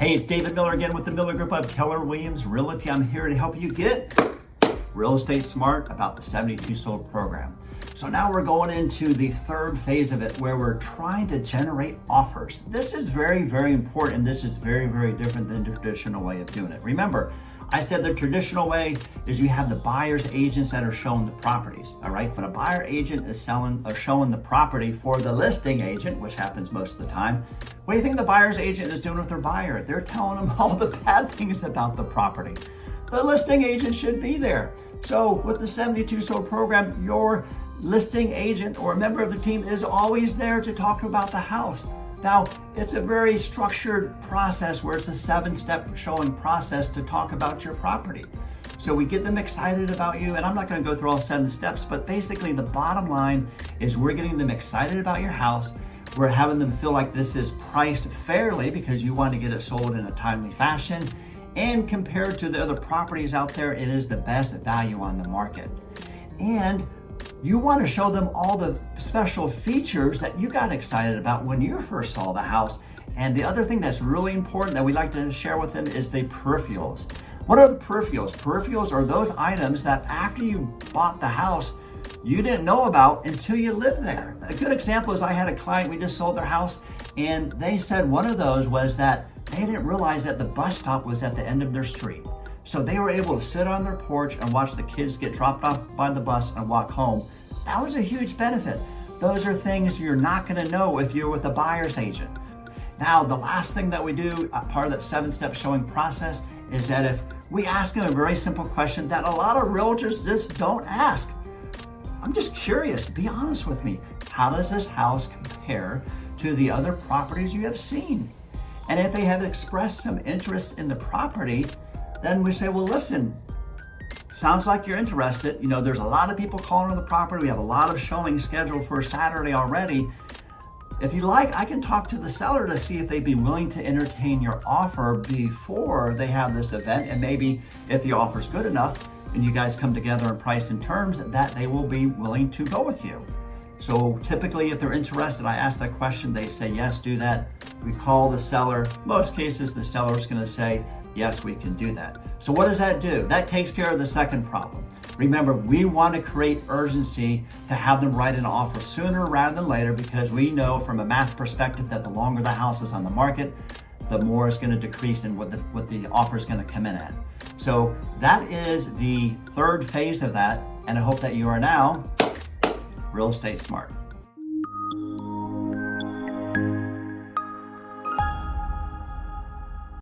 Hey, it's David Miller again with the Miller Group of Keller Williams Realty. I'm here to help you get real estate smart about the 72 sold program. So now we're going into the third phase of it where we're trying to generate offers. This is very, very important. This is very, very different than the traditional way of doing it. Remember, I said the traditional way is you have the buyer's agents that are showing the properties, all right? But a buyer agent is showing the property for the listing agent, which happens most of the time. What do you think the buyer's agent is doing with their buyer? They're telling them all the bad things about the property. The listing agent should be there. So with the 72 sold program, your listing agent or a member of the team is always there to talk about the house. Now, it's a very structured process where it's a 7-step showing process to talk about your property. So we get them excited about you, and I'm not going to go through all 7 steps, but basically the bottom line is we're getting them excited about your house. We're having them feel like this is priced fairly because you want to get it sold in a timely fashion. And compared to the other properties out there, it is the best value on the market. And you want to show them all the special features that you got excited about when you first saw the house. And the other thing that's really important that we like to share with them is the peripherals. What are the peripherals? Peripherals are those items that after you bought the house, you didn't know about until you lived there. A good example is I had a client, we just sold their house, and they said one of those was that they didn't realize that the bus stop was at the end of their street. So they were able to sit on their porch and watch the kids get dropped off by the bus and walk home. That was a huge benefit. Those are things you're not going to know if you're with a buyer's agent. Now, the last thing that we do, part of that 7-step showing process, is that if we ask them a very simple question that a lot of realtors just don't ask. I'm just curious, be honest with me. How does this house compare to the other properties you have seen? And if they have expressed some interest in the property, then we say, well, listen, sounds like you're interested. You know, there's a lot of people calling on the property. We have a lot of showings scheduled for Saturday already. If you like, I can talk to the seller to see if they'd be willing to entertain your offer before they have this event. And maybe if the offer's good enough and you guys come together on price and terms, that they will be willing to go with you. So typically, if they're interested, I ask that question, they say, yes, do that. We call the seller. Most cases, the seller is going to say, yes, we can do that. So what does that do? That takes care of the second problem. Remember, we want to create urgency to have them write an offer sooner rather than later because we know from a math perspective that the longer the house is on the market, the more it's going to decrease in what the offer is going to come in at. So that is the third phase of that, and I hope that you are now real estate smart.